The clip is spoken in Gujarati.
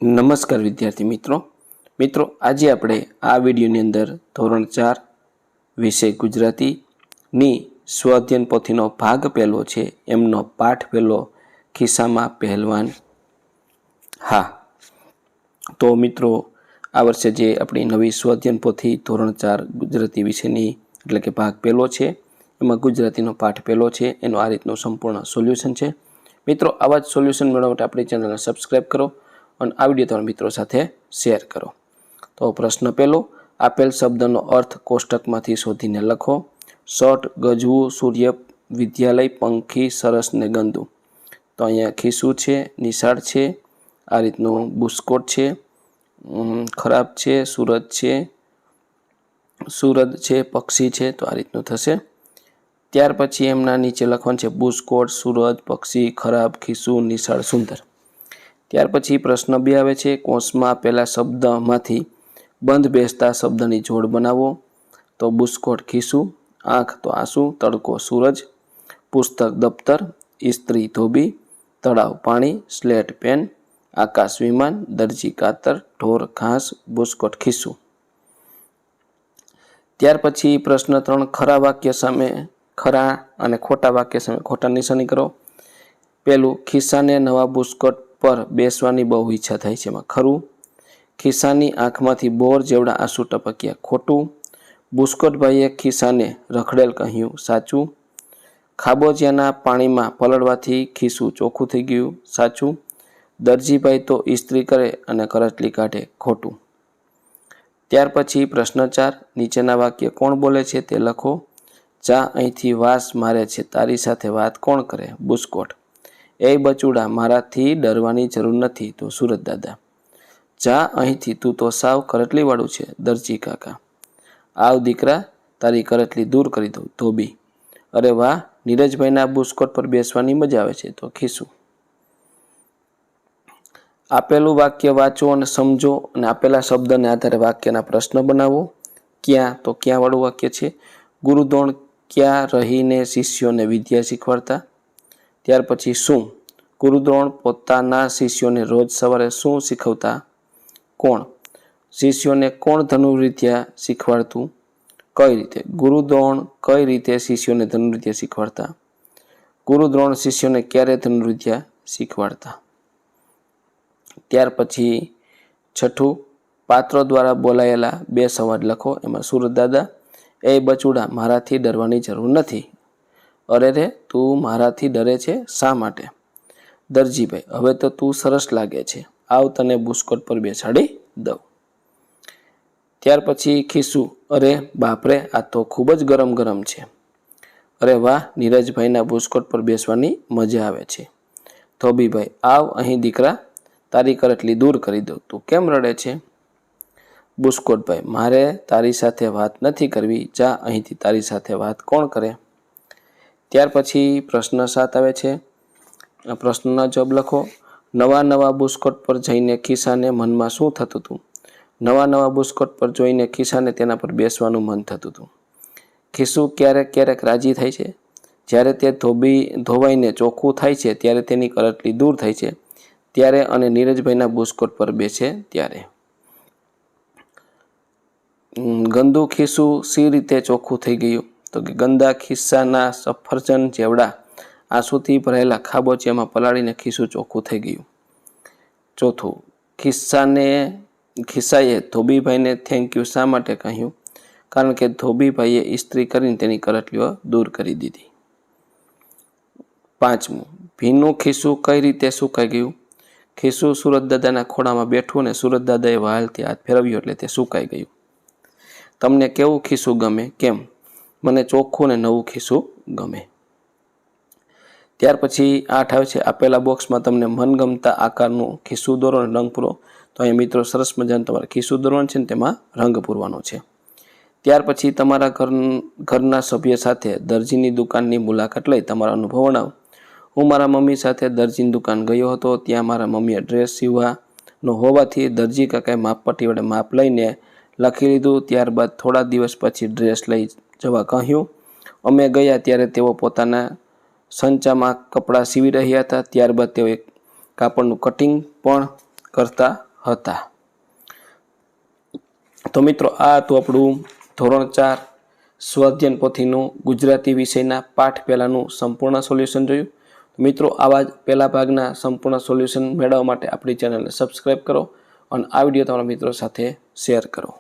નમસ્કાર વિદ્યાર્થી મિત્રો આજે આપણે આ વિડીયોની અંદર ધોરણ 4 વિષય ગુજરાતીની સ્વઅધ્યયન પોથીનો ભાગ પહેલો છે એમનો પાઠ પહેલો ખિસ્સામાં પહેલવાન હા। તો મિત્રો આ વર્ષે જે આપણી નવી સ્વઅધ્યયન પોથી ધોરણ 4 ગુજરાતી વિષયની એટલે કે ભાગ પહેલો છે એમાં ગુજરાતીનો પાઠ પહેલો છે એનો આ રીતનું સંપૂર્ણ સોલ્યુશન છે। મિત્રો આવા જ સોલ્યુશન મેળવવા માટે આપણી ચેનલને સબસ્ક્રાઈબ કરો અને આ વિડીયો તમારા મિત્રો સાથે શેર કરો। તો પ્રશ્ન પહેલો, આપેલ શબ્દનો અર્થ કોષ્ટકમાંથી શોધીને લખો। શર્ટ, ગજવું, સૂર્ય, વિદ્યાલય, પંખી, સરસ ને ગંદુ। તો અહીંયા ખિસ્સું છે, નિશાળ છે, આ રીતનું બુસ્કોટ છે, ખરાબ છે, સુરદ છે, પક્ષી છે, તો આ રીતનું થશે। ત્યાર પછી એમના નીચે લખવાનું છે બુસ્કોટ, સૂરજ, પક્ષી, ખરાબ, ખિસ્સું, નિશાળ, સુંદર। ત્યાર પછી પ્રશ્ન 2 આવે છે, કૌંસમાં આપેલા શબ્દમાંથી બંધ બેસતા શબ્દની જોડ બનાવો। તો બુસ્કોટ ખિસ્સું, આંખ તો આંસુ, તડકો સૂરજ, પુસ્તક દફતર, ઇસ્ત્રી ધોબી, તળાવ પાણી, સ્લેટ પેન, આકાશ વિમાન, દરજી કાતર, ઢોર ઘાસ, બુસ્કોટ ખિસ્સું। ત્યાર પછી પ્રશ્ન 3, ખરા વાક્ય સામે ખરા અને ખોટા વાક્ય સામે ખોટા નિશાની કરો। પહેલું, ખિસ્સાને નવા બુસ્કોટ પર બેસવાની બહુ ઈચ્છા થાય છે, એમાં ખરું। ખિસ્સાની આંખમાંથી બોર જેવડા આંસુ ટપક્યા, ખોટું। બુસ્કોટભાઈએ ખિસ્સાને રખડેલ કહ્યું, સાચું। ખાબોચિયાના પાણીમાં પલળવાથી ખિસ્સું ચોખ્ખું થઈ ગયું, સાચું। દરજીભાઈ તો ઇસ્ત્રી કરે અને કરચલી કાઢે, ખોટું। ત્યાર પછી પ્રશ્ન 4, નીચેના વાક્ય કોણ બોલે છે તે લખો। જા અહીંથી વાસ મારે છે, તારી સાથે વાત કોણ કરે, બુસ્કોટ। એ બચુડા, મારાથી ડરવાની જરૂર નથી, તો સુરત દાદા। જા અહીંથી, તું તો સાવ કરટલીવાળું છે, દરજી કાકા। આવ દીકરા, તારી કરટલી દૂર કરી દઉં, ધોબી। અરે વાહ, નીરજભાઈના બુસ્કોટ પર બેસવાની મજા આવે છે, તો ખિસ્સું। આપેલું વાક્ય વાંચો અને સમજો અને આપેલા શબ્દને આધારે વાક્યના પ્રશ્ન બનાવો। ક્યાં, તો ક્યાં વાળું વાક્ય છે। ગુરુદ્રોણ ક્યાં રહીને શિષ્યોને વિદ્યા શીખવાડતા। ત્યાર પછી શું, ગુરુદ્રોણ પોતાના શિષ્યોને રોજ સવારે શું શીખવતા, કોણ। શિષ્યોને કોણ ધનુર્વિદ્યા શીખવાડતું, કઈ રીતે। ગુરુદ્રોણ કઈ રીતે શિષ્યોને ધનુર્વિદ્યા શીખવાડતા। ગુરુદ્રોણ શિષ્યોને ક્યારે ધનુર્વિદ્યા શીખવાડતા। ત્યાર પછી છઠ્ઠું, પાત્રો દ્વારા બોલાયેલા 2 સંવાદ લખો। એમાં સુરત દાદા, એ બચુડા, મારાથી ડરવાની જરૂર નથી। અરે રે, તું મારાથી ડરે છે, શા માટે। દરજીભાઈ, હવે તો તું સરસ લાગે છે, આવ તને બુસ્કોટ પર બેસાડી દઉં। ત્યાર પછી ખિસ્સું, અરે બાપરે, આ તો ખૂબ જ ગરમ છે। અરે વાહ, નીરજભાઈના બુસ્કોટ પર બેસવાની મજા આવે છે। ધોબીભાઈ, આવ અહીં દીકરા, તારી કરટલી દૂર કરી દઉં, તું કેમ રડે છે। બુસ્કોટભાઈ, મારે તારી સાથે વાત નથી કરવી, જા અહીંથી, તારી સાથે વાત કોણ કરે। ત્યાર પછી પ્રશ્ન 7 આવે છે, પ્રશ્નના જવાબ લખો। નવા બુસ્કોટ પર જઈને ખિસ્સાને મનમાં શું થતું હતું। નવા બુસ્કોટ પર જોઈને ખિસ્સાને તેના પર બેસવાનું મન થતું હતું। ખિસ્સું ક્યારેક રાજી થાય છે, જ્યારે તે ધોવાઈને ચોખ્ખું થાય છે ત્યારે તેની કરટલી દૂર થાય છે ત્યારે, અને નીરજભાઈના બુસ્કોટ પર બેસે ત્યારે। ગંદુ ખિસ્સું સી રીતે ચોખ્ખું થઈ ગયું, તો કે ગંદા ખિસ્સાના સફરજન જેવડા આંસુથી ભરાયેલા ખાબોચિયામાં પલાળીને ખિસ્સું ચોખ્ખું થઈ ગયું। ચોથું, ખિસ્સાએ ધોબીભાઈને થેન્ક યુ શા માટે કહ્યું, કારણ કે ધોબીભાઈએ ઇસ્ત્રી કરીને તેની કરટલીઓ દૂર કરી દીધી। પાંચમું, ભીનું ખિસ્સું કઈ રીતે સુકાઈ ગયું। ખિસ્સું સુરત દાદાના ખોળામાં બેઠું અને સુરત દાદાએ વહાલથી હાથ ફેરવ્યો એટલે તે સુકાઈ ગયું। તમને કેવું ખિસ્સું ગમે, કેમ। મને ચોખ્ખું અને નવું ખિસ્સું ગમે। ત્યાર પછી 8 આવે છે, આપેલા બોક્સમાં તમને મનગમતા આકારનું ખિસ્સું દોરો અને રંગ પૂરો। તો અહીં મિત્રો સરસ મજાનું તમારે ખિસ્સું દોરવાનું છે ને તેમાં રંગ પૂરવાનો છે। ત્યાર પછી તમારા ઘરના સભ્ય સાથે દરજીની દુકાનની મુલાકાત લઈ તમારા અનુભવ વર્ણવો। હું મારા મમ્મી સાથે દરજીની દુકાન ગયો હતો, ત્યાં મારા મમ્મીએ ડ્રેસ સીવવાનો હોવાથી દરજી કાકાએ માપપટ્ટી વડે માપ લઈને લખી લીધું। ત્યારબાદ થોડા દિવસ પછી ડ્રેસ લઈ જવા કહ્યું। અમે ગયા ત્યારે તેઓ પોતાના સંચામાં કપડાં સીવી રહ્યા હતા। ત્યારબાદ તેઓ એક કાપડનું કટિંગ પણ કરતા હતા. તો મિત્રો આ હતું આપણું ધોરણ 4 સ્વાધ્યાયન પોથીનું ગુજરાતી વિષયના પાઠ પહેલાનું સંપૂર્ણ સોલ્યુશન જોયું. મિત્રો આવા જ પહેલા ભાગના સંપૂર્ણ સોલ્યુશન મેળવવા માટે આપણી ચેનલને સબસ્ક્રાઈબ કરો અને આ વિડીયો તમારા મિત્રો સાથે શેર કરો.